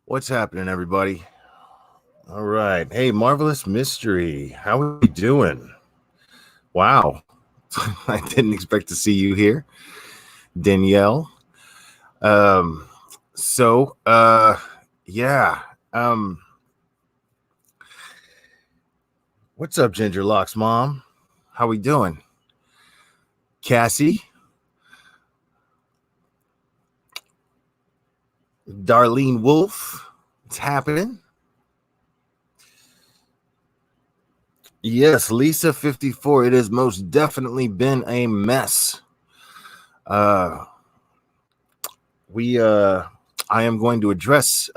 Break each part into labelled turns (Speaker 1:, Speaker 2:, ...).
Speaker 1: What's happening, everybody? All right. Hey, Marvelous Mystery. How are you doing? Wow. I didn't expect to see you here, Danielle. Um, so, yeah. Um, what's up, Ginger Locks mom? How we doing? Cassie, Darlene Wolf. What's happening? Yes, Lisa 54. It has most definitely been a mess. Uh, we I am going to address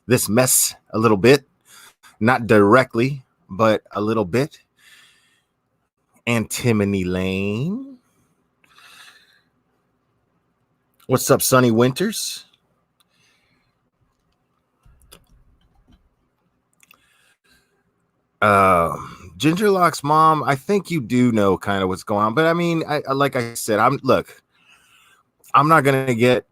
Speaker 1: this mess a little bit, not directly, but a little bit. Antimony Lane. What's up, Sunny Winters? Gingerlock's mom, I think you do know kind of what's going on, but I mean, like I said, I'm not gonna get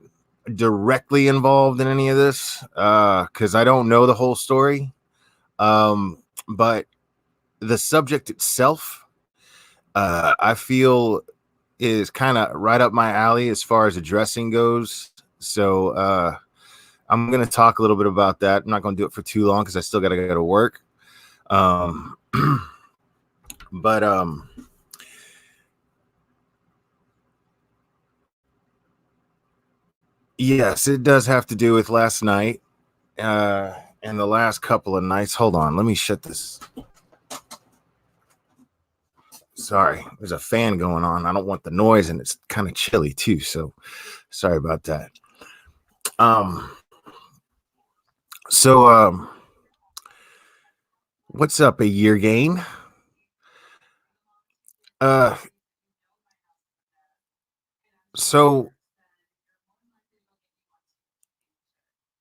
Speaker 1: directly involved in any of this because I don't know the whole story. But the subject itself, I feel is kind of right up my alley as far as addressing goes. So I'm going to talk a little bit about that. I'm not going to do it for too long because I still got to go to work. Um, but yes, it does have to do with last night and the last couple of nights. Hold on, let me shut this. Sorry, there's a fan going on. I don't want the noise, and it's kind of chilly too. So sorry about that. Um, so what's up, a year gain? Uh, so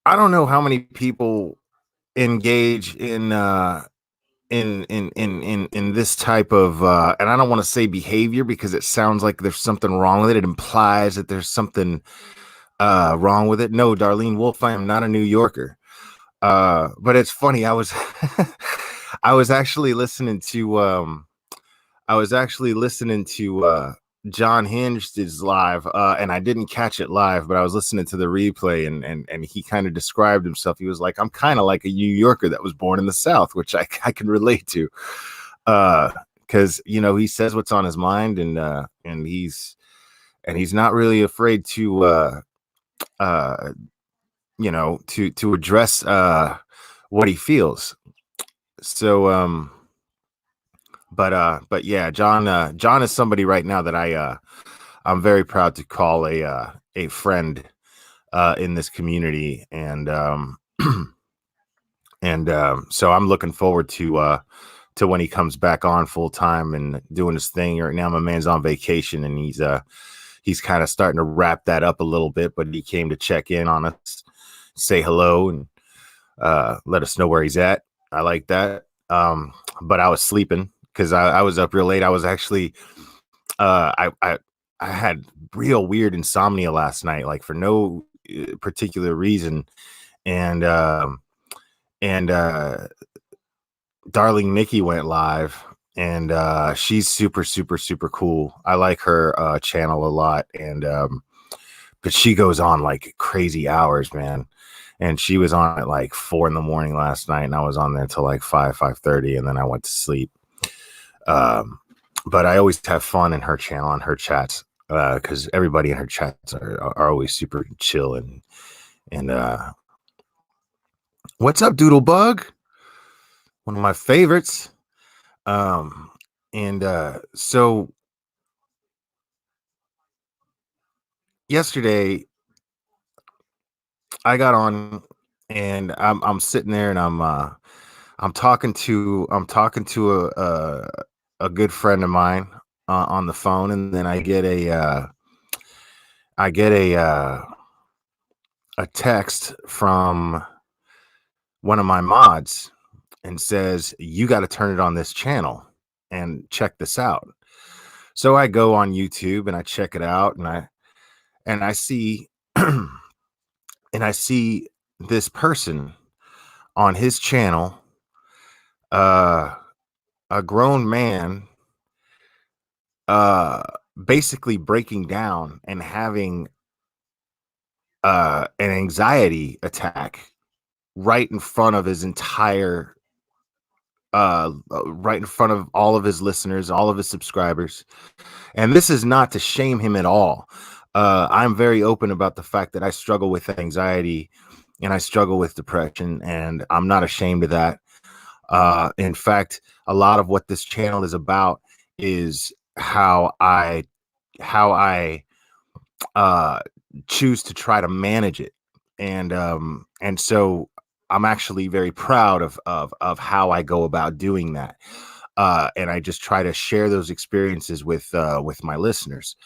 Speaker 1: I don't know how many people engage in this type of and I don't want to say behavior because it sounds like there's something wrong with it. It implies that there's something wrong with it. No, Darlene Wolf, I am not a New Yorker. But it's funny, I was actually listening to John Hinged's live, and I didn't catch it live, but I was listening to the replay, and he kind of described himself. He was like, "I'm kind of like a New Yorker that was born in the South," which I can relate to, because he says what's on his mind, and he's not really afraid to uh, to address what he feels. So but yeah, John is somebody right now that I'm very proud to call a friend in this community, and so I'm looking forward to when he comes back on full time and doing his thing. Right now my man's on vacation, and he's kind of starting to wrap that up a little bit, but he came to check in on us, say hello, and let us know where he's at. I like that. But I was sleeping because I was up real late. I was actually I had real weird insomnia last night, like for no particular reason, and and darling Nikki went live, and she's super super super cool. I like her channel a lot, and but she goes on like crazy hours, man. And she was on at like 4 a.m. last night, and I was on there till like 5:30, and then I went to sleep. But I always have fun in her channel, on her chats, because everybody in her chats are always super chill, and what's up, Doodlebug? One of my favorites. Um, and so yesterday I got on, and I'm sitting there, and I'm talking to a good friend of mine on the phone, and then I get a text from one of my mods and says, "You got to turn it on this channel and check this out." So I go on YouTube and I check it out, and I see and I see this person on his channel, uh, a grown man, uh, basically breaking down and having an anxiety attack right in front of his entire right in front of all of his listeners, all of his subscribers. And this is not to shame him at all. I'm very open about the fact that I struggle with anxiety and I struggle with depression, and I'm not ashamed of that. In fact, a lot of what this channel is about is how I uh, choose to try to manage it, and so I'm actually very proud of how I go about doing that. And I just try to share those experiences with my listeners,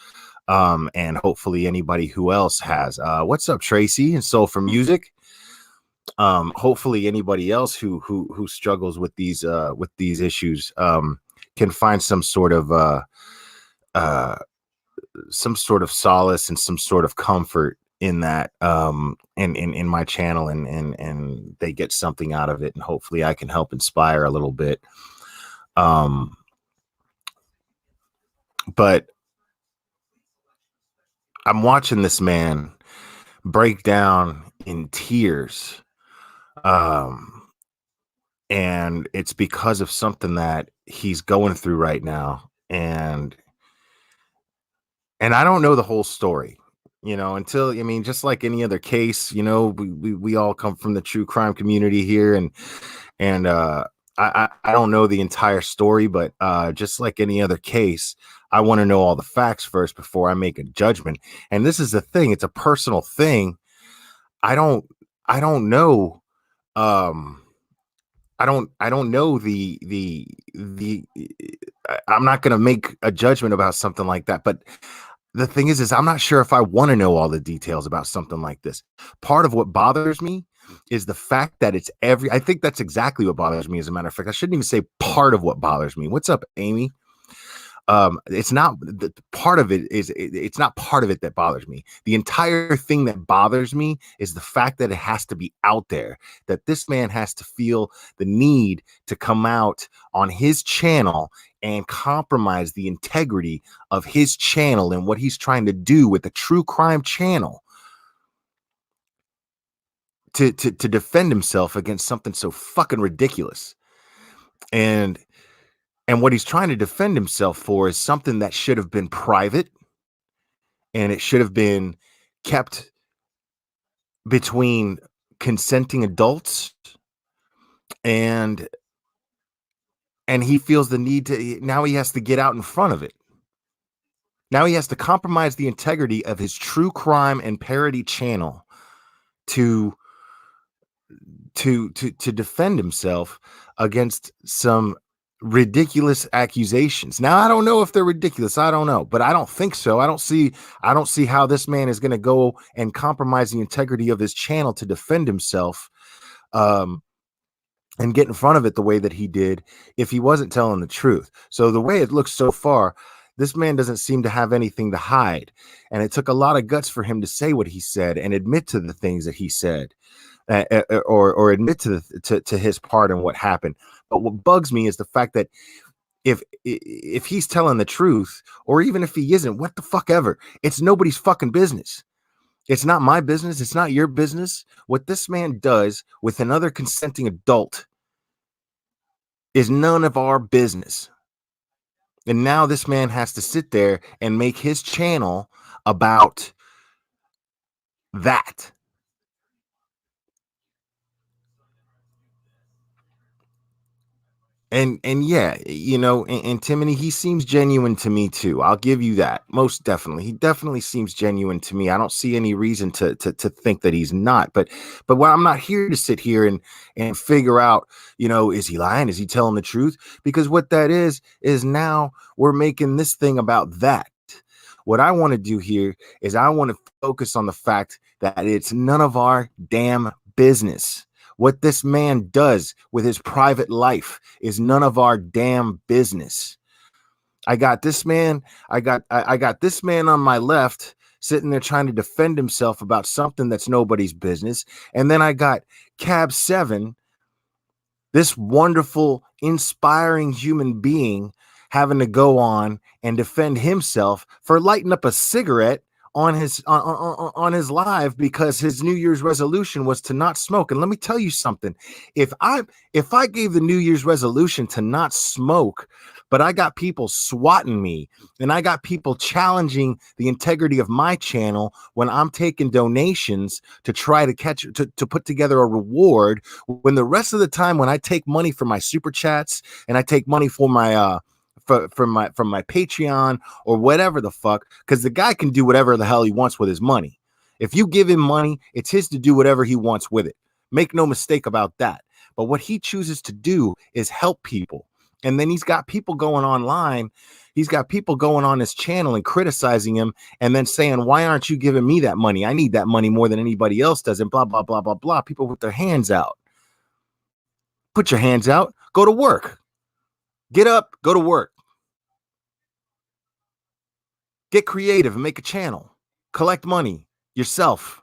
Speaker 1: and hopefully anybody who else has. What's up, Tracy and Soul for Music? Hopefully anybody else who struggles with these issues can find uh, some sort of solace and some sort of comfort in that, in my channel, and they get something out of it, and hopefully I can help inspire a little bit. But I'm watching this man break down in tears, um, and it's because of something that he's going through right now, and I don't know the whole story, until, I mean, just like any other case, we all come from the true crime community here, and I don't know the entire story, but just like any other case, I want to know all the facts first before I make a judgment. And this is the thing; it's a personal thing. I don't I don't know. Um, I don't know the. I'm not going to make a judgment about something like that, but the thing is I'm not sure if I want to know all the details about something like this. Part of what bothers me is the fact that I think that's exactly what bothers me. As a matter of fact, I shouldn't even say part of what bothers me. What's up, Amy? It's not the part of it is it's not part of it that bothers me. The entire thing that bothers me is the fact that it has to be out there, that this man has to feel the need to come out on his channel and compromise the integrity of his channel and what he's trying to do with the true crime channel to defend himself against something so fucking ridiculous. And what he's trying to defend himself for is something that should have been private, and it should have been kept between consenting adults, and he feels the need to, now he has to get out in front of it. Now he has to compromise the integrity of his true crime and parody channel to to defend himself against some ridiculous accusations. Now I don't know if they're ridiculous. I don't know, but I don't think so. I don't see how this man is going to go and compromise the integrity of his channel to defend himself, um, and get in front of it the way that he did if he wasn't telling the truth. So the way it looks so far, this man doesn't seem to have anything to hide, and it took a lot of guts for him to say what he said and admit to the things that he said, or admit to his part in what happened. But what bugs me is the fact that if he's telling the truth, or even if he isn't, what the fuck ever, it's nobody's fucking business. It's not my business. It's not your business. What this man does with another consenting adult is none of our business. And now this man has to sit there and make his channel about that. And yeah, and Timothy, he seems genuine to me too. I'll give you that. Most definitely. He definitely seems genuine to me. I don't see any reason to think that he's not. But what I'm not here to sit here and figure out, is he lying? Is he telling the truth? Because what that is now we're making this thing about that. What I want to do here is I want to focus on the fact that it's none of our damn business. What this man does with his private life is none of our damn business. I got this man on my left sitting there trying to defend himself about something that's nobody's business. And then I got Cab 7, this wonderful, inspiring human being, having to go on and defend himself for lighting up a cigarette on his live because his New Year's resolution was to not smoke. And let me tell you something. If I gave the New Year's resolution to not smoke, but I got people swatting me and I got people challenging the integrity of my channel when I'm taking donations to try to to put together a reward, when the rest of the time when I take money for my super chats and I take money for my from my Patreon or whatever the fuck, because the guy can do whatever the hell he wants with his money. If you give him money, it's his to do whatever he wants with it. Make no mistake about that. But what he chooses to do is help people. And then he's got people going online. He's got people going on his channel and criticizing him and then saying, why aren't you giving me that money? I need that money more than anybody else does. And blah, blah, blah, blah, blah. People with their hands out. Put your hands out. Go to work. Get up. Go to work. Get creative and make a channel. Collect money yourself.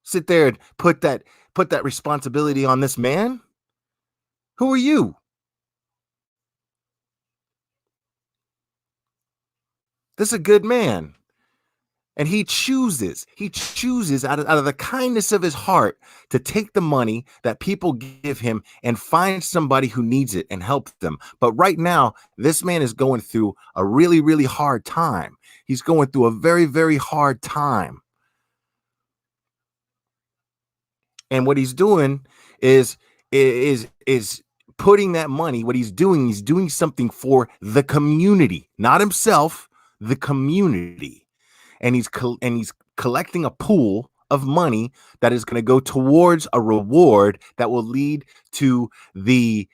Speaker 1: Sit there and put that responsibility on this man. Who are you? This is a good man. And he chooses out of the kindness of his heart to take the money that people give him and find somebody who needs it and help them. But right now, this man is going through a really, really hard time. He's going through a very, very hard time. And what he's doing is putting that money. What he's doing something for the community, not himself, the community. And he's collecting a pool of money that is going to go towards a reward that will lead to the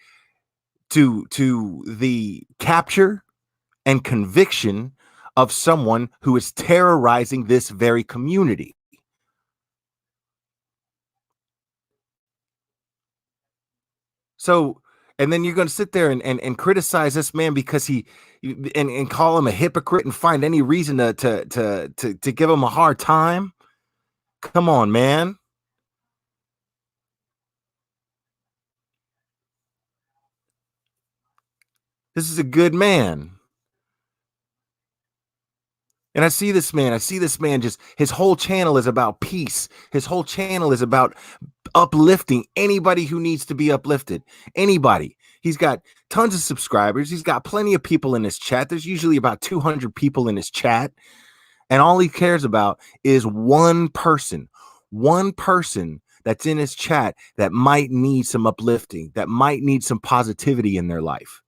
Speaker 1: capture and conviction of someone who is terrorizing this very community. So, and then you're going to sit there and criticize this man because and call him a hypocrite and find any reason to give him a hard time. Come on, man. This is a good man. And I see this man just, his whole channel is about peace. His whole channel is about uplifting anybody who needs to be uplifted. Anybody. He's got tons of subscribers. He's got plenty of people in his chat. There's usually about 200 people in his chat. And all he cares about is one person that's in his chat that might need some uplifting, that might need some positivity in their life.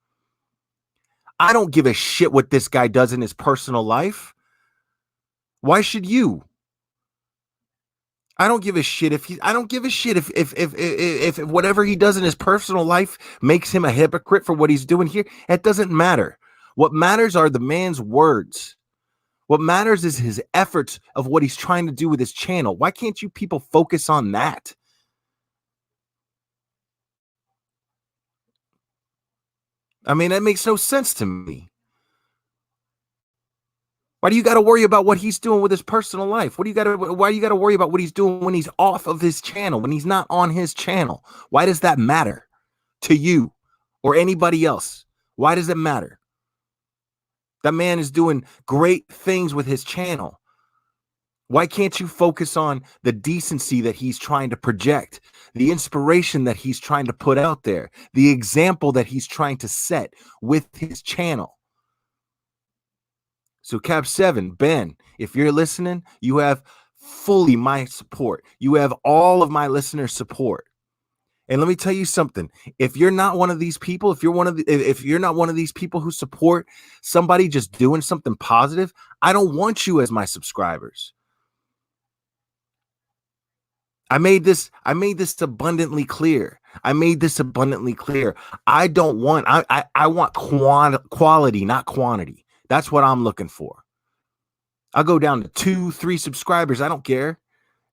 Speaker 1: I don't give a shit what this guy does in his personal life. Why should you? I don't give a shit if whatever he does in his personal life makes him a hypocrite for what he's doing here. It doesn't matter. What matters are the man's words. What matters is his efforts of what he's trying to do with his channel. Why can't you people focus on that? I mean, that makes no sense to me. Why do you got to worry about what he's doing with his personal life? Why do you got to worry about what he's doing when he's off of his channel, when he's not on his channel? Why does that matter to you or anybody else? Why does it matter? That man is doing great things with his channel. Why can't you focus on the decency that he's trying to project, the inspiration that he's trying to put out there, the example that he's trying to set with his channel? So Cap 7, Ben, if you're listening, you have fully my support. You have all of my listeners' support. And let me tell you something. If you're not one of these people, if you're not one of these people who support somebody just doing something positive, I don't want you as my subscribers. I made this abundantly clear. I don't want, I want quality, not quantity. That's what I'm looking for. I'll go down to 2-3 subscribers. I don't care.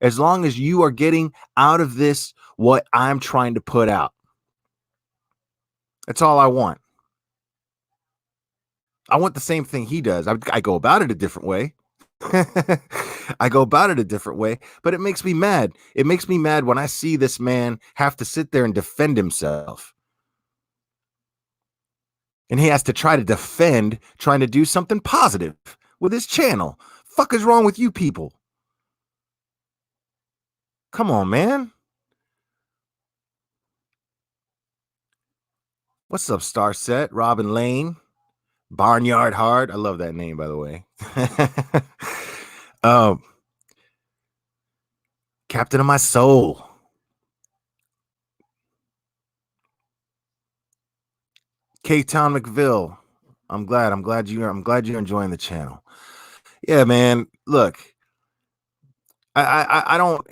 Speaker 1: As long as you are getting out of this what I'm trying to put out. That's all I want. I want the same thing he does. I go about it a different way. I go about it a different way, but it makes me mad. It makes me mad when I see this man have to sit there and defend himself. And he has to try to defend trying to do something positive with his channel. Fuck is wrong with you people? Come on, man. What's up, Star Set? Robin Lane, Barnyard Hard. I love that name, by the way. um, Captain of my soul. K-Town McVille. I'm glad you're enjoying the channel. Yeah, man. Look, I don't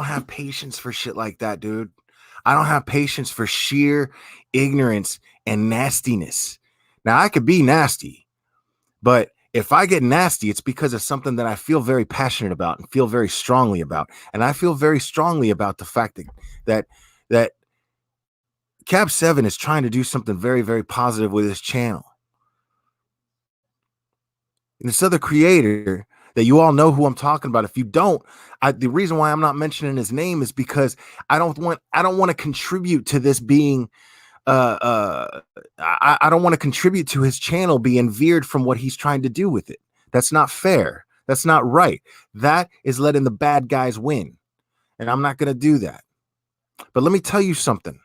Speaker 1: have patience for shit like that, dude. I don't have patience for sheer ignorance and nastiness. Now I could be nasty, but if I get nasty, it's because of something that I feel very passionate about and feel very strongly about. And I feel very strongly about the fact that that Cab 7 is trying to do something very, very positive with his channel. And this other creator that you all know who I'm talking about. If you don't, the reason why I'm not mentioning his name is because I don't want to contribute to this being I don't want to contribute to his channel being veered from what he's trying to do with it. That's not fair. That's not right. That is letting the bad guys win. And I'm not going to do that. But let me tell you something.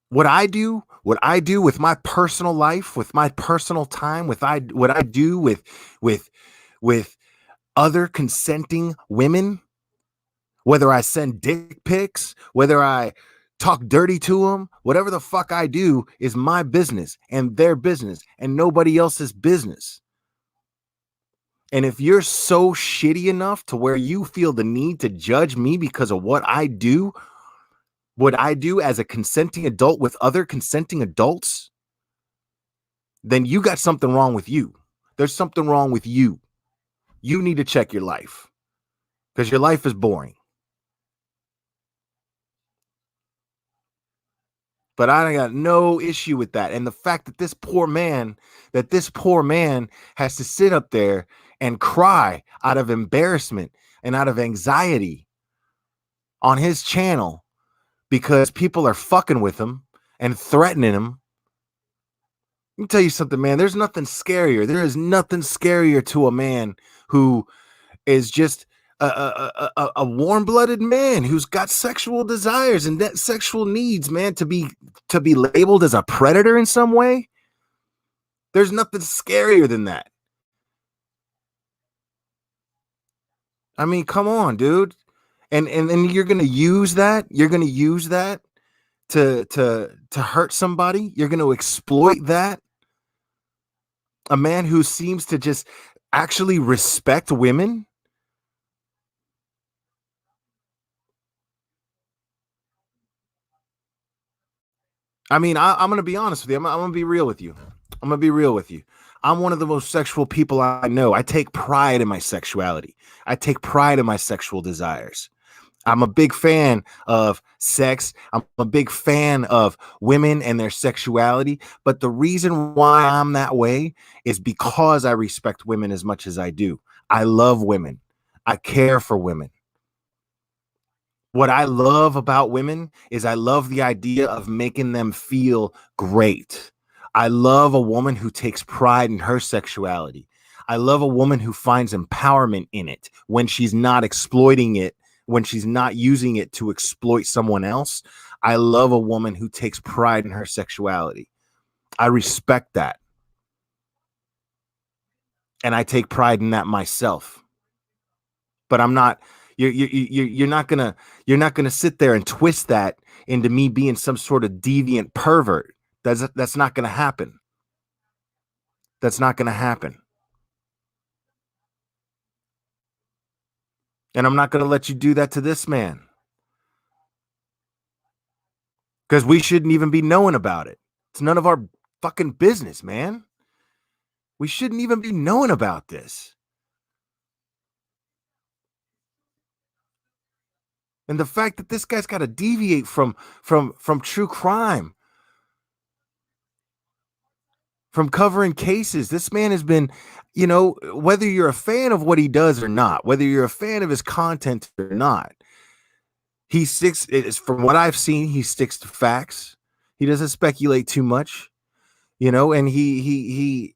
Speaker 1: What I do with my personal life, with my personal time, what I do with with other consenting women, whether I send dick pics, whether I talk dirty to them, whatever the fuck I do is my business and their business and nobody else's business. And if you're so shitty enough to where you feel the need to judge me because of what I do as a consenting adult with other consenting adults, then you got something wrong with you. There's something wrong with you. You need to check your life because your life is boring. But I got no issue with that. And the fact that this poor man has to sit up there and cry out of embarrassment and out of anxiety on his channel because people are fucking with him and threatening him. Let me tell you something, man. There's nothing scarier. There is nothing scarier to a man who is just a warm-blooded man who's got sexual desires and that sexual needs, man, to be labeled as a predator in some way. There's nothing scarier than that. I mean, come on, dude. And you're gonna use that. You're gonna use that to hurt somebody. You're gonna exploit that. A man who seems to just actually respect women. I mean, I'm gonna be honest with you. I'm gonna be real with you. I'm gonna be real with you. I'm one of the most sexual people I know. I take pride in my sexuality. I take pride in my sexual desires. I'm a big fan of sex. I'm a big fan of women and their sexuality. But the reason why I'm that way is because I respect women as much as I do. I love women. I care for women. What I love about women is I love the idea of making them feel great. I love a woman who takes pride in her sexuality. I love a woman who finds empowerment in it when she's not exploiting it, when she's not using it to exploit someone else. I love a woman who takes pride in her sexuality. I respect that. And I take pride in that myself. But I'm not you're not gonna sit there and twist that into me being some sort of deviant pervert. That's not gonna happen. That's not gonna happen. And I'm not gonna let you do that to this man because we shouldn't even be knowing about it. It's none of our fucking business, man. We shouldn't even be knowing about this. And the fact that this guy's got to deviate from true crime, from covering cases. This man has been, whether you're a fan of what he does or not, whether you're a fan of his content or not, he sticks, from what I've seen, he sticks to facts. He doesn't speculate too much, and he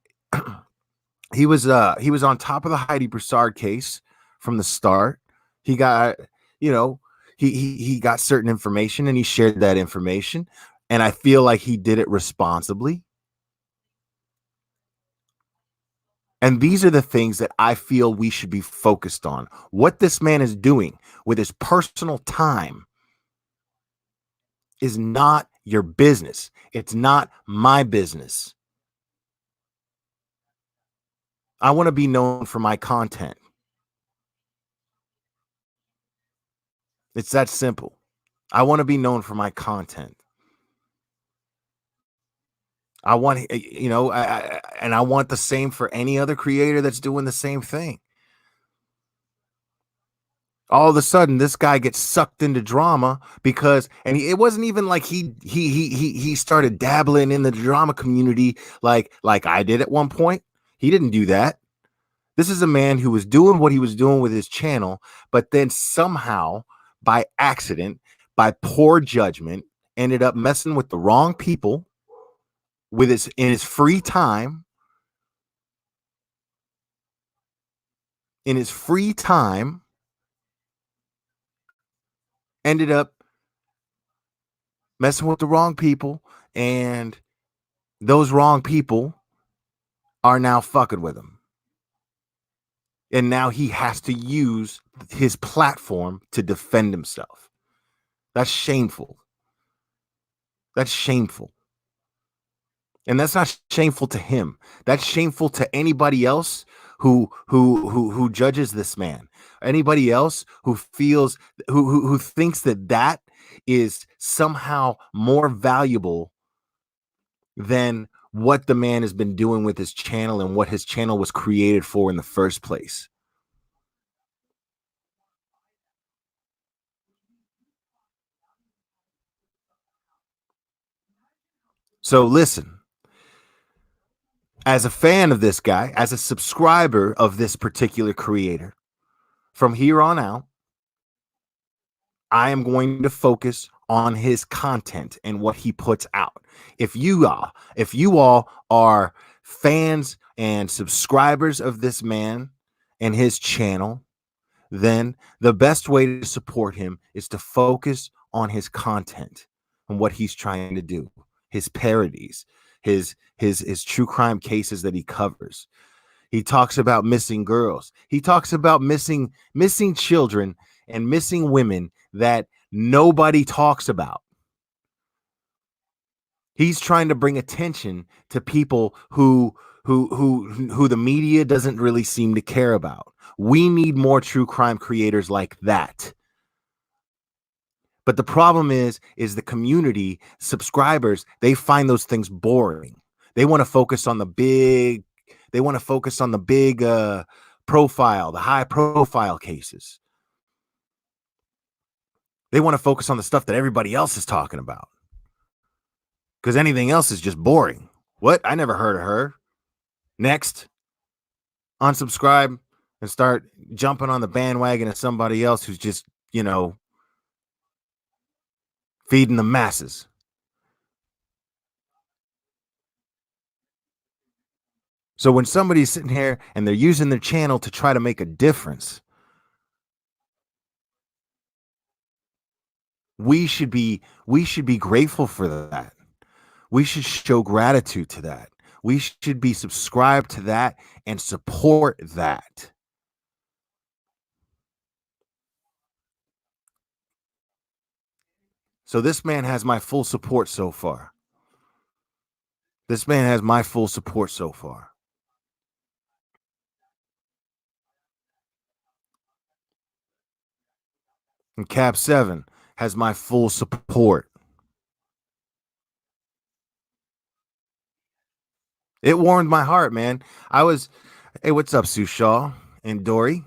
Speaker 1: was on top of the Heidi Broussard case from the start. He got, you know, he got certain information and he shared that information. And I feel like he did it responsibly. And these are the things that I feel we should be focused on. What this man is doing with his personal time is not your business. It's not my business. I want to be known for my content. It's that simple. I want to be known for my content. I want, and I want the same for any other creator that's doing the same thing. All of a sudden, this guy gets sucked into drama because, and it wasn't even like he started dabbling in the drama community like I did at one point. He didn't do that. This is a man who was doing what he was doing with his channel, but then somehow, by accident, by poor judgment, ended up messing with the wrong people with in his free time. In his free time, ended up messing with the wrong people, and those wrong people are now fucking with him. And now he has to use his platform to defend himself. That's shameful. That's shameful. And that's not shameful to him. That's shameful to anybody else who judges this man. Anybody else who feels who thinks that is somehow more valuable than what the man has been doing with his channel and what his channel was created for in the first place. So listen, as a fan of this guy, as a subscriber of this particular creator, from here on out, I am going to focus on his content and what he puts out. If you all are fans and subscribers of this man and his channel, then the best way to support him is to focus on his content and what he's trying to do, his parodies, his true crime cases that he covers. He talks about missing girls. He talks about missing children and missing women that nobody talks about. He's trying to bring attention to people who the media doesn't really seem to care about. We need more true crime creators like that. But the problem is the community, subscribers, they find those things boring. They want to focus on the big profile, the high profile cases. They want to focus on the stuff that everybody else is talking about. Because anything else is just boring. What? I never heard of her. Next. Unsubscribe and start jumping on the bandwagon of somebody else who's just, feeding the masses. So when somebody's sitting here and they're using their channel to try to make a difference, we should be grateful for that. We should show gratitude to that. We should be subscribed to that and support that. So this man has my full support so far. This man has my full support so far. And Cap 7 has my full support. It warmed my heart, man. Hey, what's up, Sue Shaw and Dory?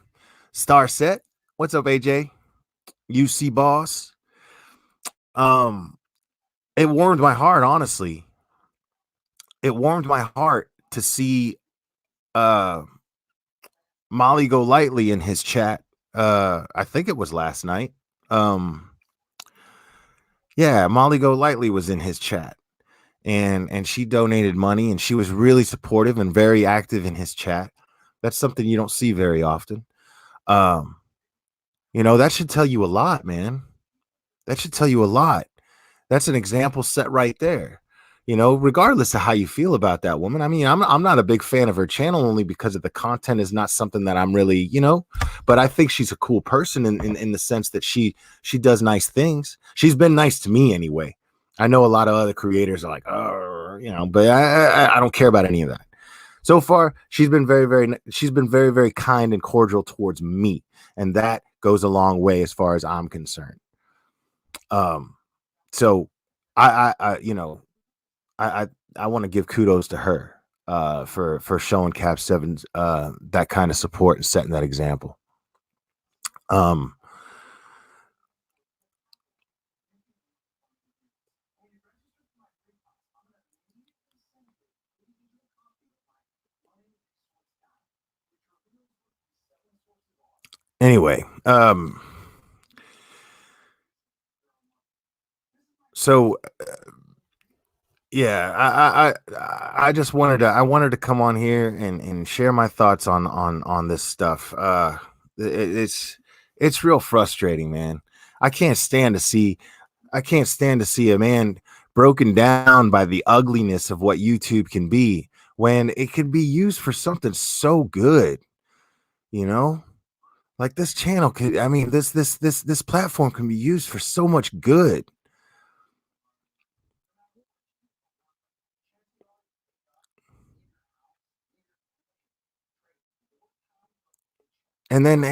Speaker 1: Star Set, what's up, AJ? UC Boss. It warmed my heart, honestly. it warmed my heart to see uh Molly Go Lightly in his chat. I think it was last night. Um yeah, Molly Go Lightly was in his chat, and she donated money, and she was really supportive and very active in his chat. That's something you don't see very often. Um that should tell you a lot, man. That should tell you a lot. That's an example set right there. Regardless of how you feel about that woman. I mean, I'm not a big fan of her channel only because of the content is not something that I'm really, but I think she's a cool person in the sense that she does nice things. She's been nice to me anyway. I know a lot of other creators are like, oh, but I don't care about any of that. So far, she's been very, very kind and cordial towards me, and that goes a long way as far as I'm concerned. So I I want to give kudos to her for showing Cap Seven's that kind of support and setting that example. Um anyway, so yeah, I just wanted to come on here and share my thoughts on this stuff. It's real frustrating, man. I can't stand to see a man broken down by the ugliness of what YouTube can be when it can be used for something so good, you know? Like this channel could, I mean, this platform can be used for so much good. And then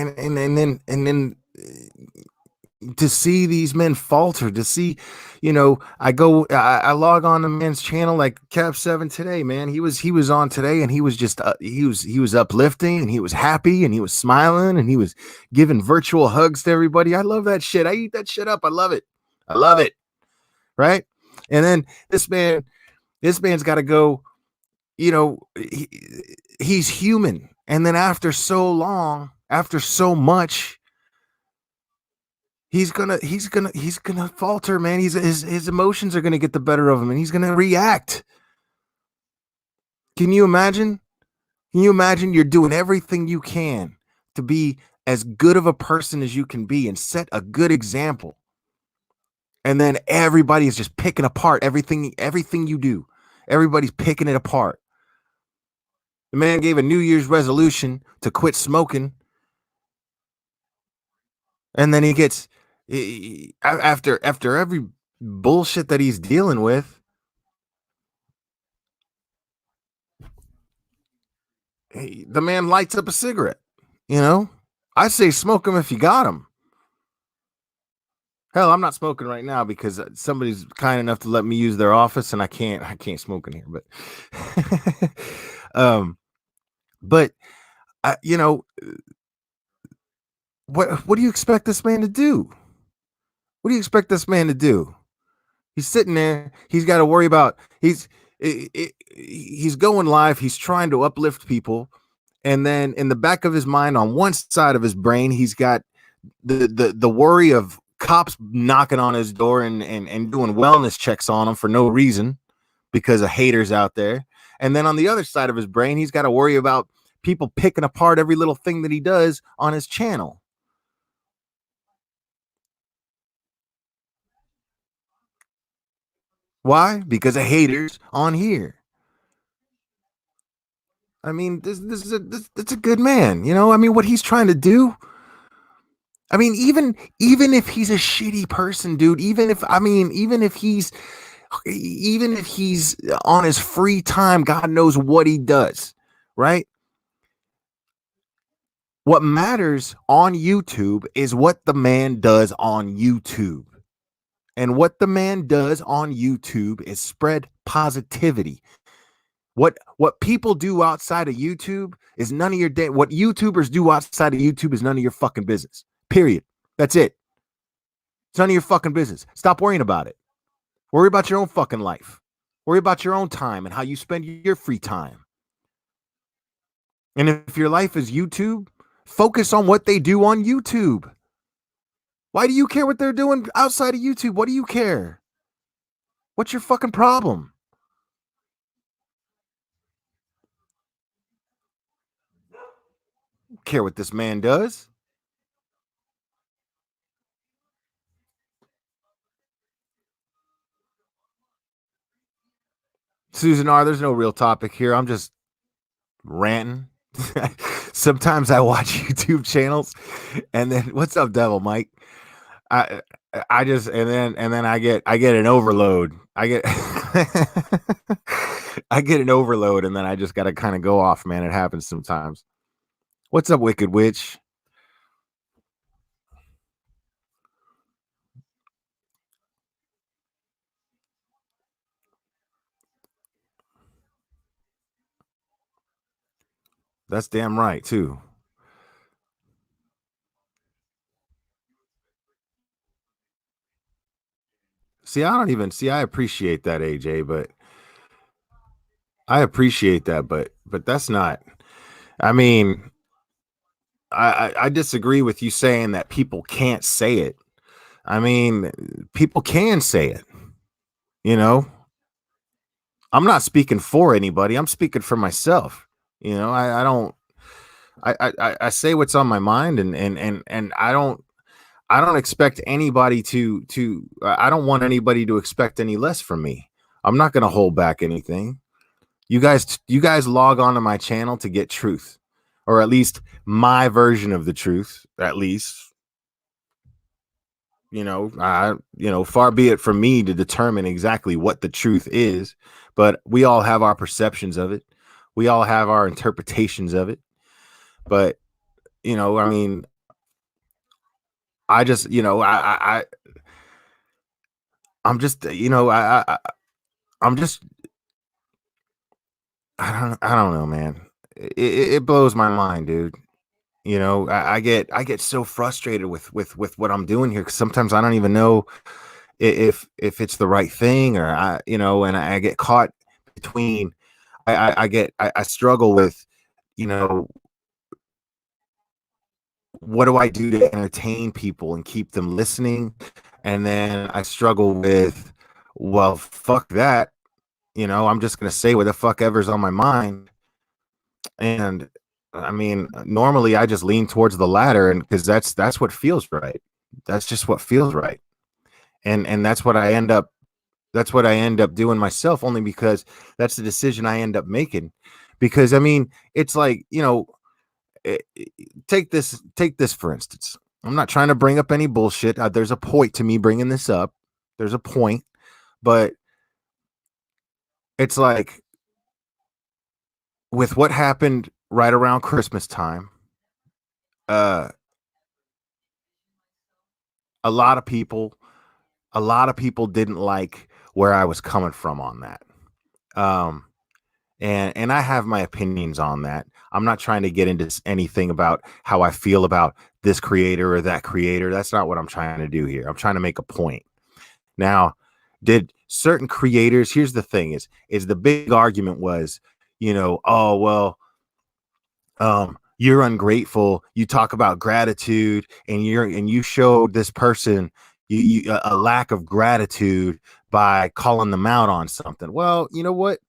Speaker 1: to see these men falter, to see, I log on to man's channel like Cap 7 today, man. He was on today, and he was just he was uplifting, and he was happy, and he was smiling, and he was giving virtual hugs to everybody. I love that shit. I eat that shit up. I love it. I love it. Right? And then this man's got to go, he's human. And then after so long, after so much, he's gonna falter, man. His emotions are gonna get the better of him, and he's gonna react. Can you imagine? Can you imagine you're doing everything you can to be as good of a person as you can be and set a good example, and then everybody is just picking apart everything you do. Everybody's picking it apart. The man gave a New Year's resolution to quit smoking, and then he gets after every bullshit that he's dealing with. The man lights up a cigarette. I say smoke them if you got them. Hell, I'm not smoking right now because somebody's kind enough to let me use their office, and I can't smoke in here. But, but what do you expect this man to do? What do you expect this man to do? He's sitting there. He's got to worry about. He's going live. He's trying to uplift people, and then in the back of his mind, on one side of his brain, he's got the worry of cops knocking on his door and doing wellness checks on him for no reason because of haters out there. And then on the other side of his brain, he's got to worry about people picking apart every little thing that he does on his channel. Why? Because of haters on here. I mean, that's a good man. I mean, what he's trying to do. I mean, even if he's a shitty person, dude. Even if he's on his free time, God knows what he does, right? What matters on YouTube is what the man does on YouTube. And what the man does on YouTube is spread positivity. What people do outside of YouTube is none of your day. What YouTubers do outside of YouTube is none of your fucking business. Period. That's it. It's none of your fucking business. Stop worrying about it. Worry about your own fucking life. Worry about your own time and how you spend your free time. And if your life is YouTube, focus on what they do on YouTube. Why do you care what they're doing outside of YouTube? What do you care? What's your fucking problem? Care what this man does. Susan R., there's no real topic here. I'm just ranting. Sometimes I watch YouTube channels and then what's up, Devil Mike? I I just and then I get an overload. I get I get an overload and then I just gotta kind of go off, man. It happens sometimes. What's up, Wicked Witch? That's damn right, too. See, I don't even see. I appreciate that, AJ, but I appreciate that, but that's not. I mean, I disagree with you saying that people can't say it. I mean, people can say it. You know, I'm not speaking for anybody. I'm speaking for myself. I don't. I say what's on my mind, and I don't expect anybody to. I don't want anybody to expect any less from me. I'm not going to hold back anything. You guys log on to my channel to get truth, or at least my version of the truth. At least far be it from me to determine exactly what the truth is, but we all have our perceptions of it. We all have our interpretations of it. But I mean, I just, I'm just, I'm just, I don't know, man. It blows my mind, dude. I get so frustrated with what I'm doing here because sometimes I don't even know if it's the right thing, or and I get caught between. I struggle with, you know, what do I do to entertain people and keep them listening, and then I struggle with, well, fuck that. I'm just gonna say what the fuck ever's on my mind. And I mean, normally I just lean towards the latter, and because that's what feels right. That's just what feels right. And that's what I end up doing myself, only because that's the decision I end up making. Because I mean, it's like, eh, eh, take this for instance. I'm not trying to bring up any bullshit. There's a point to me bringing this up. There's a point, but it's like, with what happened right around Christmas time, uh a lot of people a lot of people didn't like where I was coming from on that. Um and I have my opinions on that. I'm not trying to get into anything about how I feel about this creator or that creator. That's not what I'm trying to do here. I'm trying to make a point. Now, did certain creators, here's the thing, is the big argument was, oh well, you're ungrateful. You talk about gratitude, and you showed this person a lack of gratitude by calling them out on something. Well, you know what?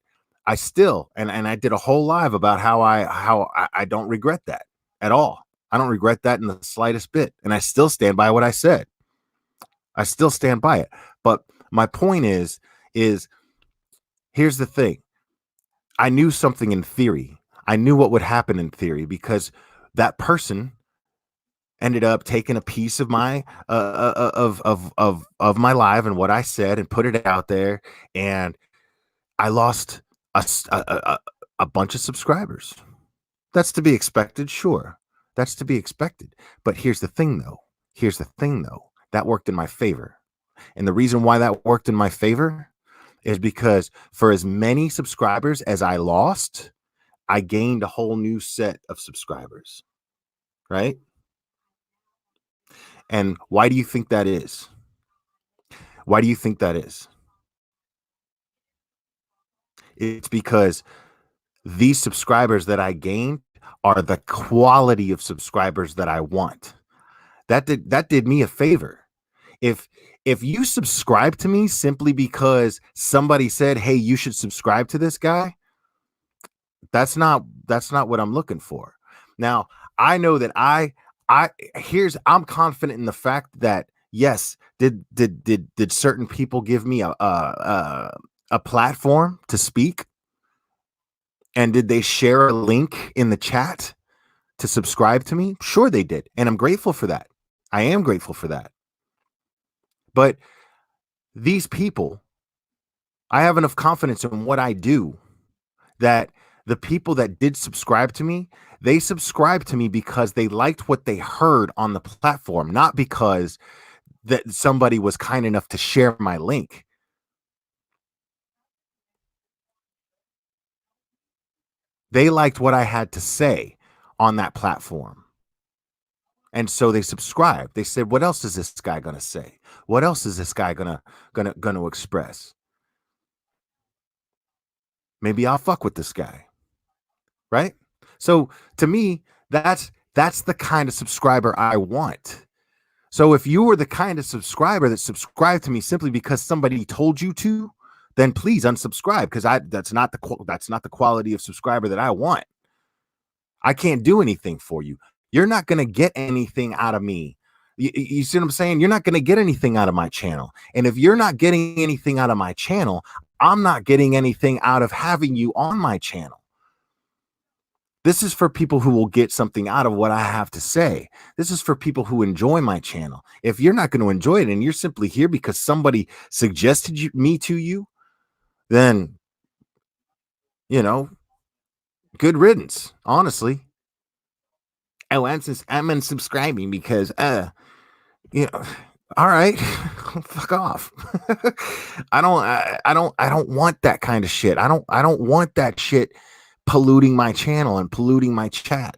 Speaker 1: I still, and I did a whole live about how I don't regret that at all. I don't regret that in the slightest bit, and I still stand by what I said. I still stand by it. But my point is here's the thing. I knew something in theory. I knew what would happen in theory, because that person ended up taking a piece of my of my live and what I said and put it out there, and I lost a bunch of subscribers. That's to be expected, sure. That's to be expected. But here's the thing, though. Here's the thing, though. That worked in my favor. And the reason why that worked in my favor is because for as many subscribers as I lost, I gained a whole new set of subscribers, right? And why do you think that is? Why do you think that is? It's because these subscribers that I gained are the quality of subscribers that I want. That did me a favor. If if you subscribe to me simply because somebody said, "Hey, you should subscribe to this guy," that's not what I'm looking for. Now, I know that I'm confident in the fact that yes, did certain people give me a platform to speak, and did they share a link in the chat to subscribe to me? Sure they did, and I'm grateful for that. I am grateful for that. But these people, I have enough confidence in what I do that the people that did subscribe to me, they subscribed to me because they liked what they heard on the platform, not because that somebody was kind enough to share my link. They liked what I had to say on that platform. And so they subscribed. They said, "What else is this guy going to say? What else is this guy going to express? Maybe I'll fuck with this guy." Right? So to me, that's the kind of subscriber I want. So if you were the kind of subscriber that subscribed to me simply because somebody told you to, then please unsubscribe, because that's not the quality of subscriber that I want. I can't do anything for you. You're not going to get anything out of me. You see what I'm saying? You're not going to get anything out of my channel. And if you're not getting anything out of my channel, I'm not getting anything out of having you on my channel. This is for people who will get something out of what I have to say. This is for people who enjoy my channel. If you're not going to enjoy it and you're simply here because somebody suggested me to you, then, you know, good riddance, honestly. Oh, I'm unsubscribing because, you know, all right, fuck off. I don't want that kind of shit. I don't want that shit polluting my channel and polluting my chat.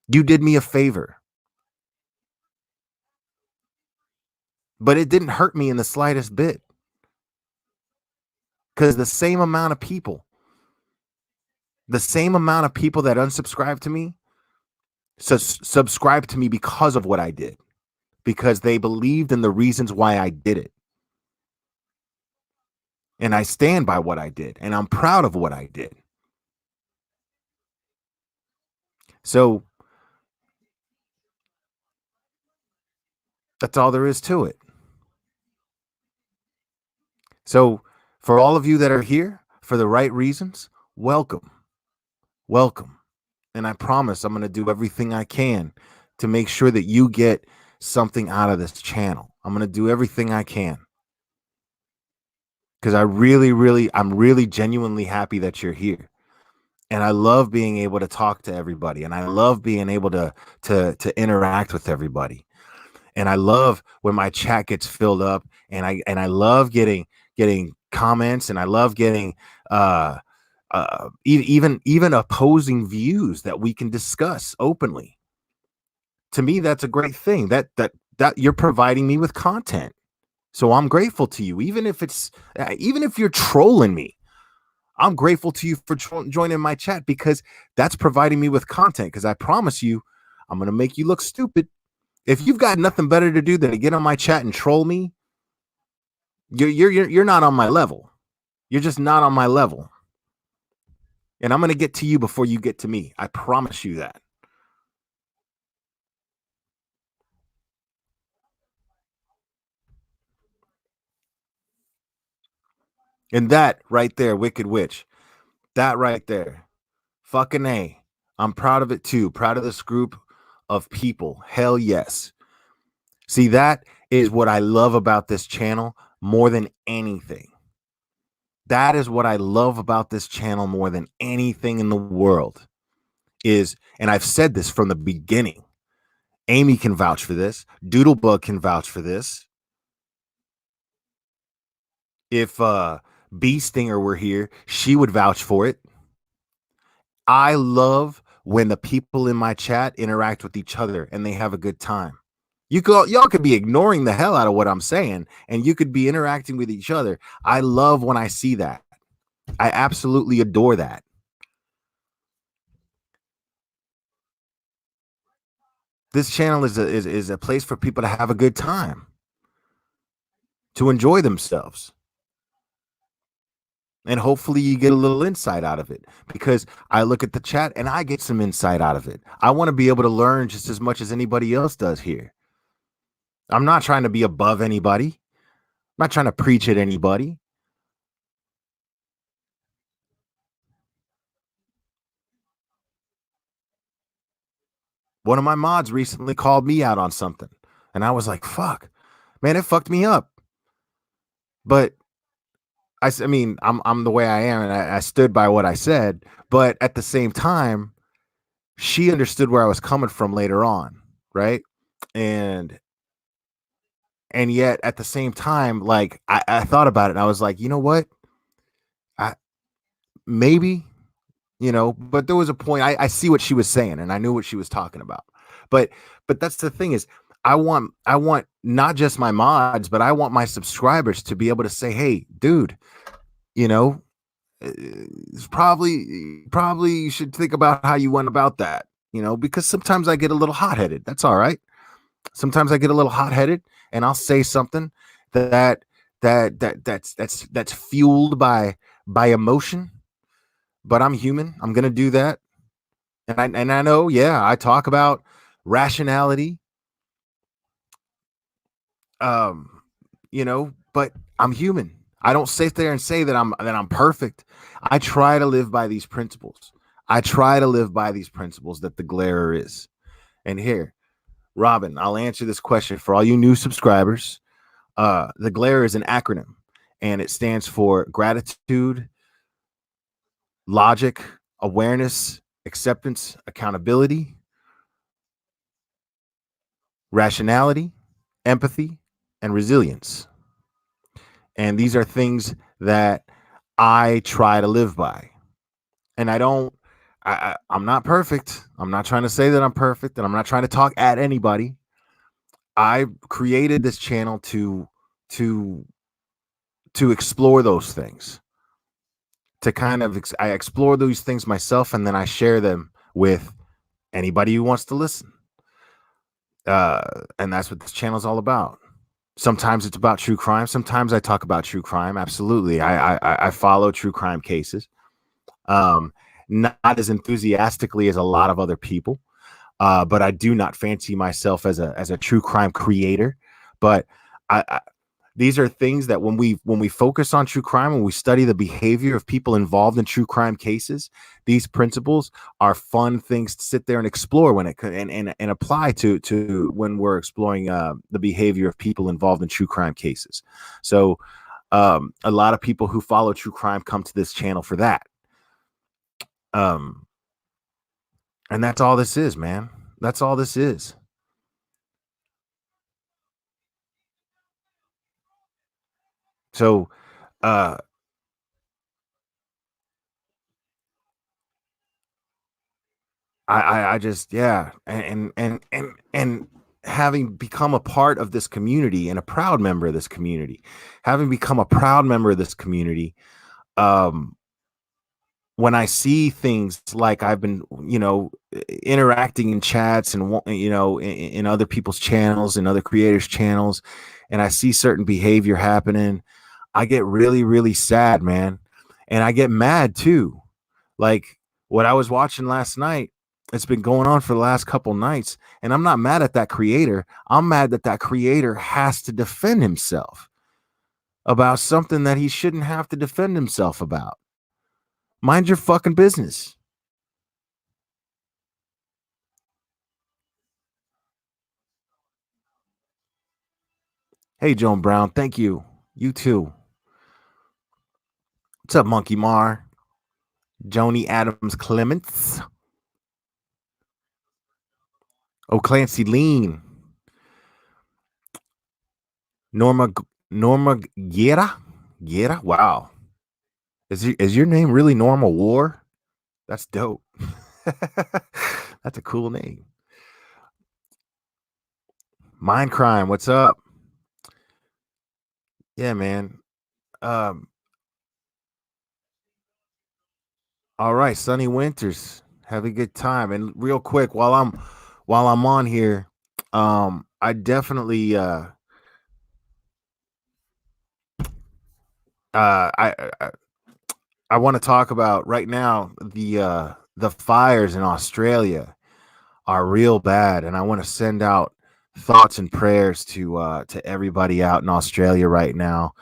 Speaker 1: You did me a favor, but it didn't hurt me in the slightest bit, because the same amount of people that unsubscribe to me subscribe to me because of what I did, because they believed in the reasons why I did it. And I stand by what I did, and I'm proud of what I did. So that's all there is to it. So for all of you that are here for the right reasons, welcome. Welcome. And I promise I'm going to do everything I can to make sure that you get something out of this channel. I'm going to do everything I can, because I'm really genuinely happy that you're here. And I love being able to talk to everybody, and I love being able to interact with everybody. And I love when my chat gets filled up, and I love getting comments, and I love getting even opposing views that we can discuss openly. To me, that's a great thing. That you're providing me with content. So I'm grateful to you, even if you're trolling me. I'm grateful to you for joining my chat, because that's providing me with content. Because I promise you, I'm going to make you look stupid. If you've got nothing better to do than to get on my chat and troll me, you're not on my level. You're just not on my level. And I'm going to get to you before you get to me. I promise you that. And that right there, Wicked Witch, that right there, fucking A. I'm proud of it too. Proud of this group of people. Hell yes. See, that is what I love about this channel more than anything. That is what I love about this channel more than anything in the world is, and I've said this from the beginning. Amy can vouch for this. Doodlebug can vouch for this. If Bee Stinger were here, she would vouch for it. I love when the people in my chat interact with each other and they have a good time. Y'all could be ignoring the hell out of what I'm saying, and you could be interacting with each other. I love when I see that. I absolutely adore that. This channel is a place for people to have a good time, to enjoy themselves. And hopefully you get a little insight out of it, because I look at the chat and I get some insight out of it. I want to be able to learn just as much as anybody else does here. I'm not trying to be above anybody. I'm not trying to preach at anybody. One of my mods recently called me out on something, and I was like, fuck, man, it fucked me up. But I mean, I'm the way I am, and I stood by what I said. But at the same time, she understood where I was coming from later on, right? And yet at the same time, like I thought about it, and I was like, you know what? I maybe, but there was a point. I see what she was saying, and I knew what she was talking about. But that's the thing is, I want not just my mods, but I want my subscribers to be able to say, hey, dude, you know, it's probably you should think about how you went about that, because sometimes I get a little hot-headed. That's all right. Sometimes I get a little hot-headed, and I'll say something that that's fueled by emotion, but I'm human. I'm going to do that. And I know, yeah, I talk about rationality, um but I'm human. I don't sit there and say that I'm perfect. I try to live by these principles. I try to live by these principles that the Glairer is. And here, Robin, I'll answer this question for all you new subscribers. The Glairer is an acronym, and it stands for gratitude, logic, awareness, acceptance, accountability, rationality, empathy, and resilience. And these are things that I try to live by. And I'm not perfect. I'm not trying to say that I'm perfect, and I'm not trying to talk at anybody. I created this channel to to explore those things, to kind of I explore those things myself, and then I share them with anybody who wants to listen. And that's what this channel is all about. Sometimes it's about true crime. Sometimes I talk about true crime. Absolutely, I follow true crime cases, um, not as enthusiastically as a lot of other people, but I do not fancy myself as a true crime creator. But I these are things that when we focus on true crime, when we study the behavior of people involved in true crime cases, these principles are fun things to sit there and explore when it and apply to when we're exploring the behavior of people involved in true crime cases. So a lot of people who follow true crime come to this channel for that. um and that's all this is, man. That's all this is. So uh I just, yeah, and having become a part of this community and a proud member of this community, having become a proud member of this community, um, when I see things like I've been, interacting in chats and in other people's channels and other creators' channels, and I see certain behavior happening, I get really, really sad, man, and I get mad too. Like what I was watching last night, it's been going on for the last couple nights, and I'm not mad at that creator. I'm mad that that creator has to defend himself about something that he shouldn't have to defend himself about. Mind your fucking business. Hey, Joan Brown, thank you. You too. What's up, Monkey Mar? Joni Adams Clements. Oh, Clancy Lean. Norma Norma Guerra. Guerra. Wow. Is your name really Norma War? That's dope. That's a cool name. Mind Crime, what's up? Yeah, man. Um, All right, sunny winters. Have a good time. And real quick, while I'm on here, I definitely I I want to talk about right now the fires in Australia are real bad, and I want to send out thoughts and prayers to everybody out in Australia right now.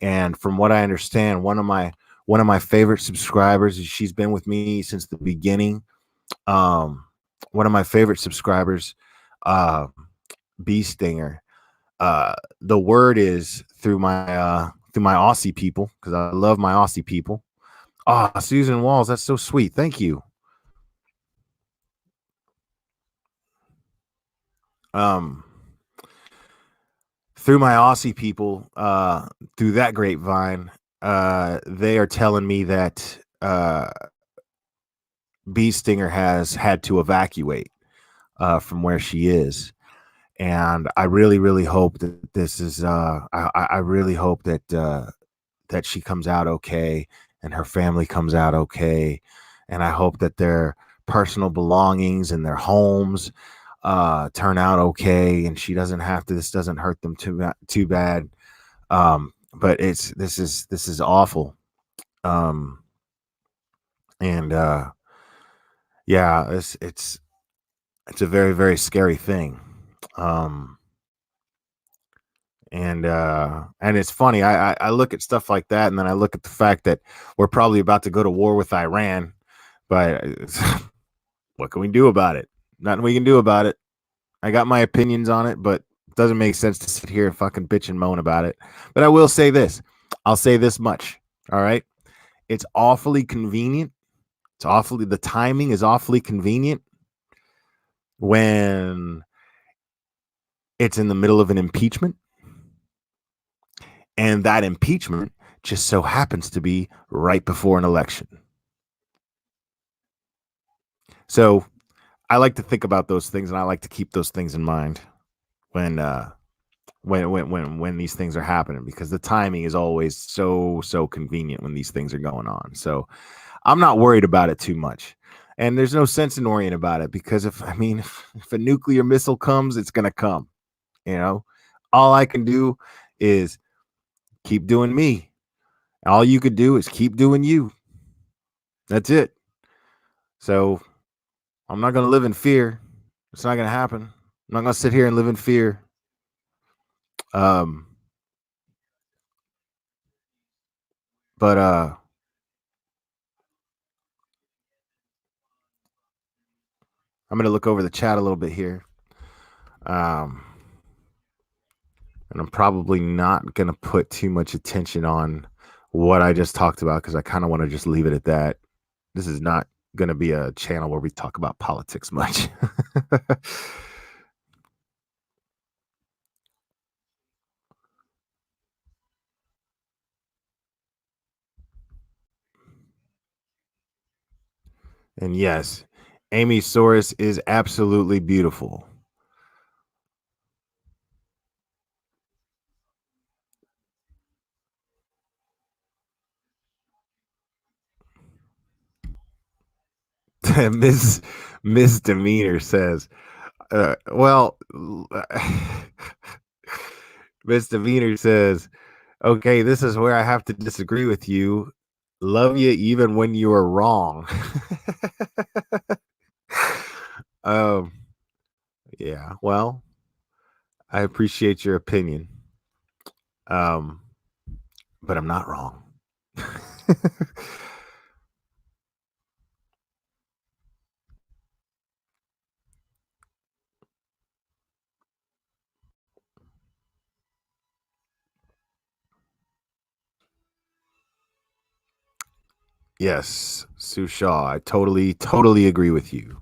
Speaker 1: And from what I understand, one of my favorite subscribers, she's been with me since the beginning. Um, One of my favorite subscribers, uh, Bee Stinger. The word is through my Aussie people because I love my Aussie people. Ah, Susan Walls, that's so sweet. Thank you. Um, Through my Aussie people, through that grapevine, they are telling me that Bee Stinger has had to evacuate from where she is, and I really, really hope that this is. I really hope that she comes out okay and her family comes out okay, and I hope that their personal belongings and their homes turn out okay, and she doesn't have to. This doesn't hurt them too bad. But this is awful. Um, and Yeah, it's a very, very scary thing. Um, and it's funny. I look at stuff like that, and then I look at the fact that we're probably about to go to war with Iran. But what can we do about it? Nothing we can do about it. I got my opinions on it, but it doesn't make sense to sit here and fucking bitch and moan about it. But I will say this. I'll say this much. All right. It's awfully convenient. The timing is awfully convenient when it's in the middle of an impeachment, and that impeachment just so happens to be right before an election. So I like to think about those things, and I like to keep those things in mind when when these things are happening, because the timing is always so convenient when these things are going on. So I'm not worried about it too much. And there's no sense in worrying about it, because if a nuclear missile comes, it's gonna come. You know, all I can do is keep doing me. All you could do is keep doing you. That's it. So I'm not gonna live in fear. It's not gonna happen. I'm not gonna sit here and live in fear. Um, but I'm gonna look over the chat a little bit here. Um, and I'm probably not gonna put too much attention on what I just talked about, because I kind of want to just leave it at that. This is not gonna be a channel where we talk about politics much. And yes, Amy Soros is absolutely beautiful. Miss Misdemeanor says, well, Misdemeanor says, okay, this is where I have to disagree with you. Love you even when you are wrong. um, yeah, well, I appreciate your opinion. Um, but I'm not wrong. Yes, Sue Shaw, I totally agree with you.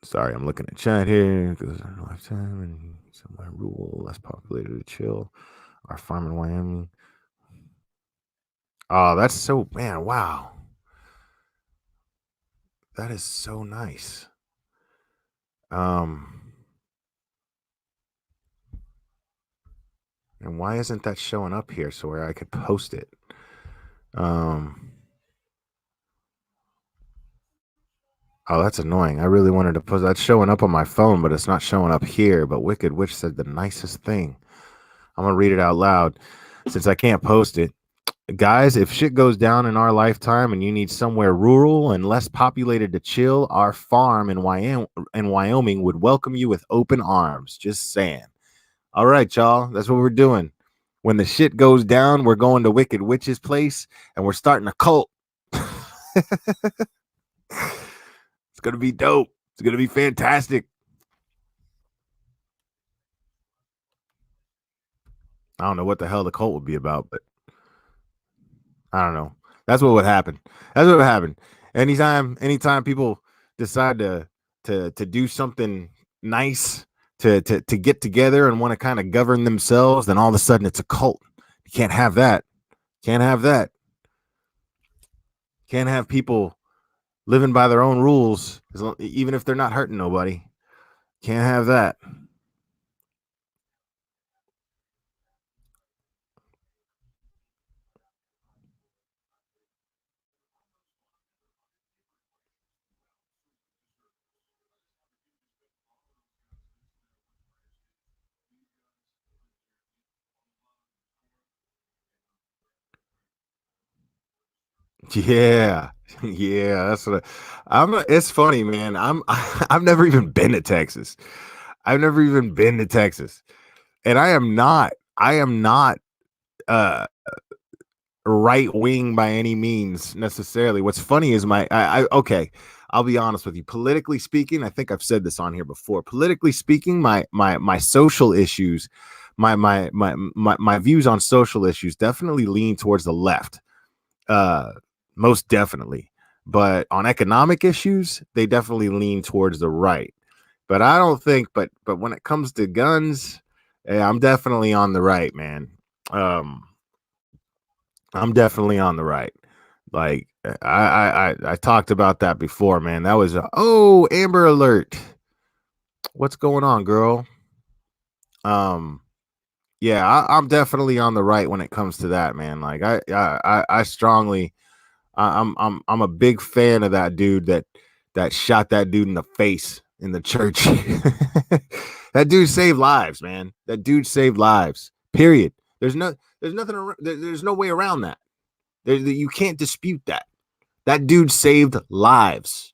Speaker 1: Sorry, I'm looking at chat here. Lifetime and somewhere rural, less populated to chill. Our farm in Wyoming. Oh, that's so, man. Wow, that is so nice. Um, And why isn't that showing up here so where I could post it? Um, oh, that's annoying. I really wanted to post that's showing up on my phone, but it's not showing up here. But Wicked Witch said the nicest thing. I'm gonna read it out loud since I can't post it. Guys, if shit goes down in our lifetime and you need somewhere rural and less populated to chill, our farm in Wyoming would welcome you with open arms. Just saying. All right, y'all. That's what we're doing. When the shit goes down, we're going to Wicked Witch's place and we're starting a cult. It's gonna be dope. It's gonna be fantastic. I don't know what the hell the cult would be about, but I don't know. That's what would happen. That's what would happen. Anytime people decide to do something nice to get together and want to kind of govern themselves, then all of a sudden it's a cult. You can't have that. Can't have that. Can't have people living by their own rules, even if they're not hurting nobody. Can't have that. Yeah, yeah. That's what it's funny, man. I've never even been to Texas. I've never even been to Texas, and I am not uh right wing by any means necessarily. What's funny is okay. I'll be honest with you. Politically speaking, I think I've said this on here before. Politically speaking, my social issues, my views on social issues definitely lean towards the left. Uh, Most definitely. But on economic issues, they definitely lean towards the right. But I don't think. But when it comes to guns, yeah, I'm definitely on the right, man. Um, I'm definitely on the right. Like I talked about that before, man. That was oh Amber Alert. What's going on, girl? Um, yeah, I'm definitely on the right when it comes to that, man. Like I strongly I'm a big fan of that dude that shot that dude in the face in the church. That dude saved lives, man. That dude saved lives. Period. There's nothing there's no way around that. You can't dispute that. That dude saved lives.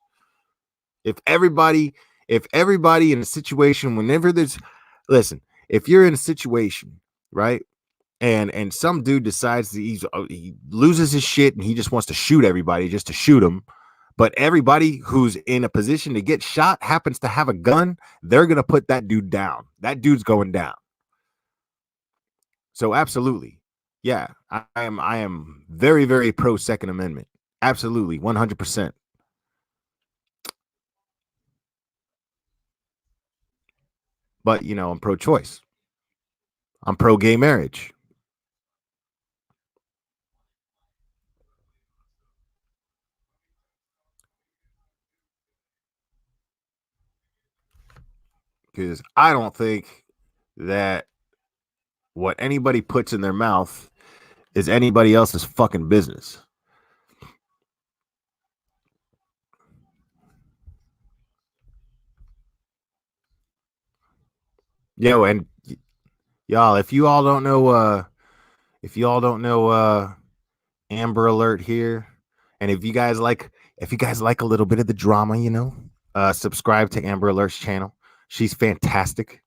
Speaker 1: If everybody if everybody in a situation whenever there's listen, if you're in a situation, right? And some dude decides that he loses his shit and he just wants to shoot everybody just to shoot them, but everybody who's in a position to get shot happens to have a gun, they're going to put that dude down. That dude's going down. So absolutely. Yeah, I am very very pro second amendment. Absolutely, 100%. But, I'm pro choice. I'm pro gay marriage because I don't think that what anybody puts in their mouth is anybody else's fucking business. Yo, and y'all, if you all don't know Amber Alert here, and if you guys like a little bit of the drama, subscribe to Amber Alert's channel. She's fantastic.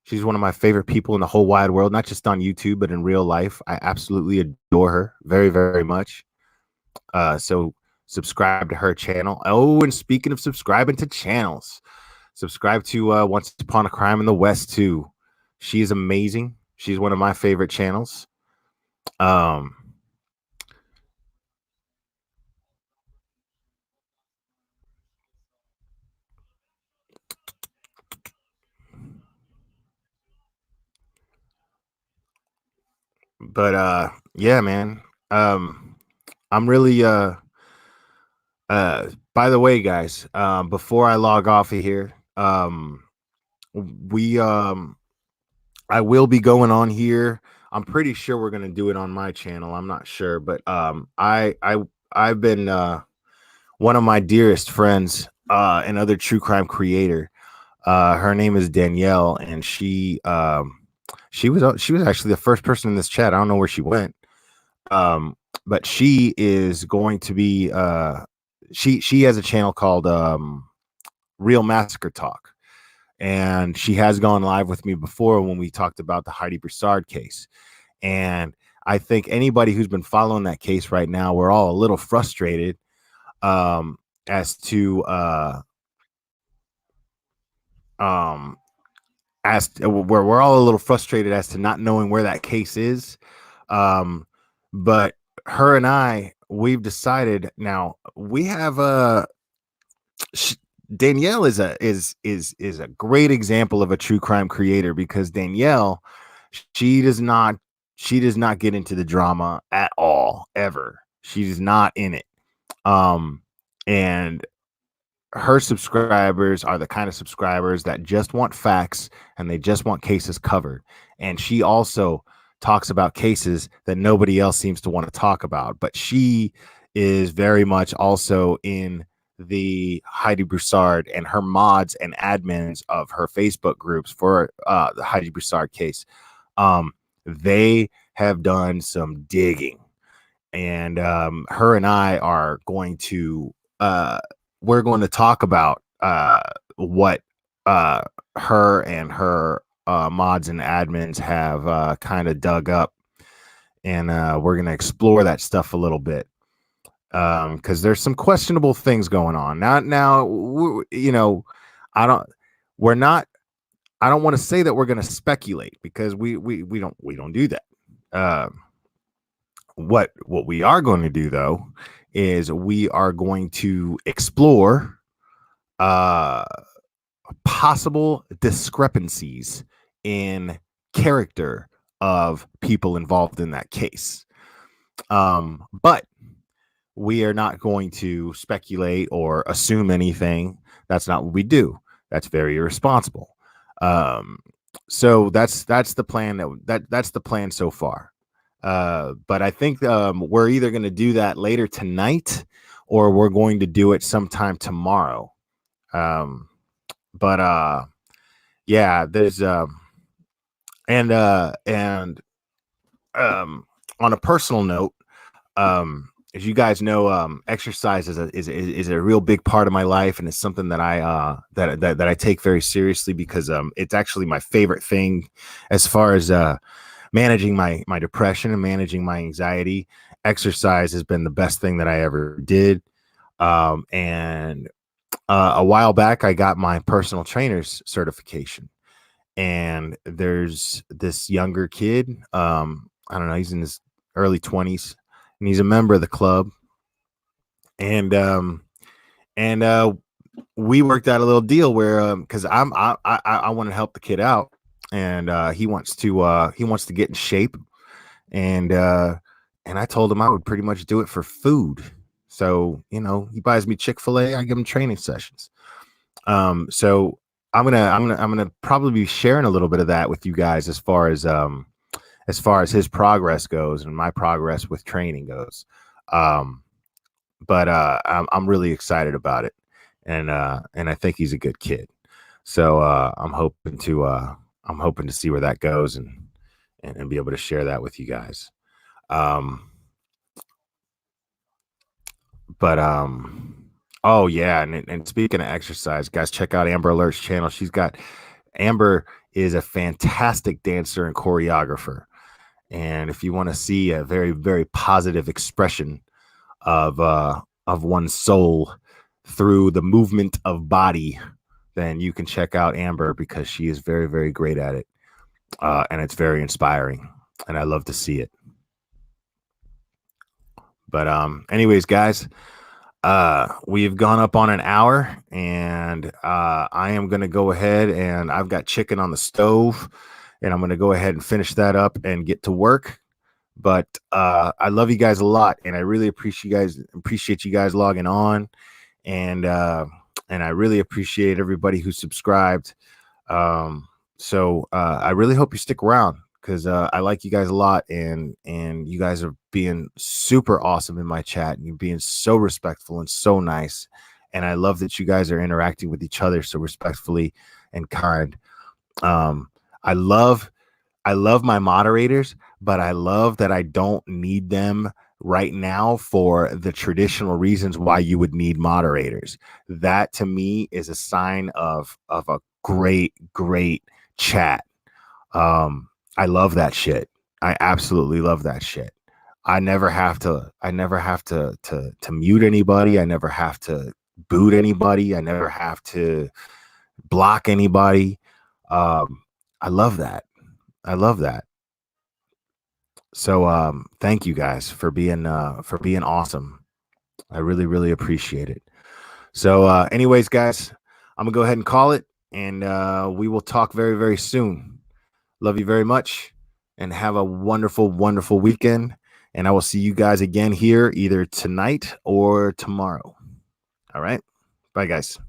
Speaker 1: She's one of my favorite people in the whole wide world, not just on YouTube, but in real life. I absolutely adore her very, very much. So subscribe to her channel. Oh, and speaking of subscribing to channels, subscribe to Once Upon a Crime in the West too. She's amazing. She's one of my favorite channels. Um, but yeah, man. Um, I'm really by the way, guys, before I log off of here, we I will be going on here. I'm pretty sure we're gonna do it on my channel. I'm not sure, but I've been one of my dearest friends, another true crime creator. Her name is Danielle, and she was actually the first person in this chat. I don't know where she went, but she is going to be she has a channel called Real Massacre Talk, and she has gone live with me before when we talked about the Heidi Broussard case. And I think anybody who's been following that case right now, we're all a little frustrated as to um we're all a little frustrated as to not knowing where that case is. But her and we've decided now we have Danielle is a great example of a true crime creator, because Danielle, she does not she does not get into the drama at all, ever. She's not in it. And her subscribers are the kind of subscribers that just want facts and they just want cases covered. And she also talks about cases that nobody else seems to want to talk about. But she is very much also in the Heidi Broussard and her mods and admins of her Facebook groups for the Heidi Broussard case. They have done some digging, and her and I are going to we're going to talk about what her and her mods and admins have kind of dug up, and we're going to explore that stuff a little bit, because there's some questionable things going on now. You know, I don't we're not I don't want to say that we're going to speculate, because we don't do that. What we are going to do, though, is we are going to explore uh possible discrepancies in character of people involved in that case. But we are not going to speculate or assume anything. That's not what we do. That's very irresponsible. So that's the plan that's the plan so far. But I think we're either going to do that later tonight, or we're going to do it sometime tomorrow. But yeah, there's and on a personal note, as you guys know, exercise is a real big part of my life, and it's something that that I take very seriously, because it's actually my favorite thing as far as managing my depression and managing my anxiety. Exercise has been the best thing that I ever did. And a while back, I got my personal trainer's certification, and there's this younger kid. I don't know, he's in his early 20s, and he's a member of the club. And we worked out a little deal where because I want to help the kid out, and he wants to get in shape, and I told him I would pretty much do it for food. So, he buys me Chick-fil-A, I give him training sessions. So I'm gonna probably be sharing a little bit of that with you guys, as far as his progress goes and my progress with training goes. But I'm really excited about it, and I think he's a good kid. So I'm hoping to see where that goes, and be able to share that with you guys. But oh yeah, and speaking of exercise, guys, check out Amber Alert's channel. Amber is a fantastic dancer and choreographer, and if you want to see a very, very positive expression of one's soul through the movement of body, then you can check out Amber, because she is very, very great at it, and it's very inspiring, and I love to see it. But anyways, guys, we've gone up on an hour, and I am going to go ahead, and I've got chicken on the stove, and I'm going to go ahead and finish that up and get to work. But I love you guys a lot, and I really appreciate you guys logging on, and I really appreciate everybody who subscribed. So I really hope you stick around because I like you guys a lot, and you guys are being super awesome in my chat, and you're being so respectful and so nice. And I love that you guys are interacting with each other so respectfully and kind. Um, I love I love my moderators, but I love that I don't need them right now for the traditional reasons why you would need moderators. That to me is a sign of a great chat. I love that shit. I absolutely love that shit. I never have to mute anybody. I never have to boot anybody. I never have to block anybody. I love that. I love that. So thank you guys for being awesome. I really appreciate it. So anyways, guys, I'm gonna go ahead and call it, and we will talk very soon. Love you very much, and have a wonderful weekend. And I will see you guys again here either tonight or tomorrow. All right. Bye, guys.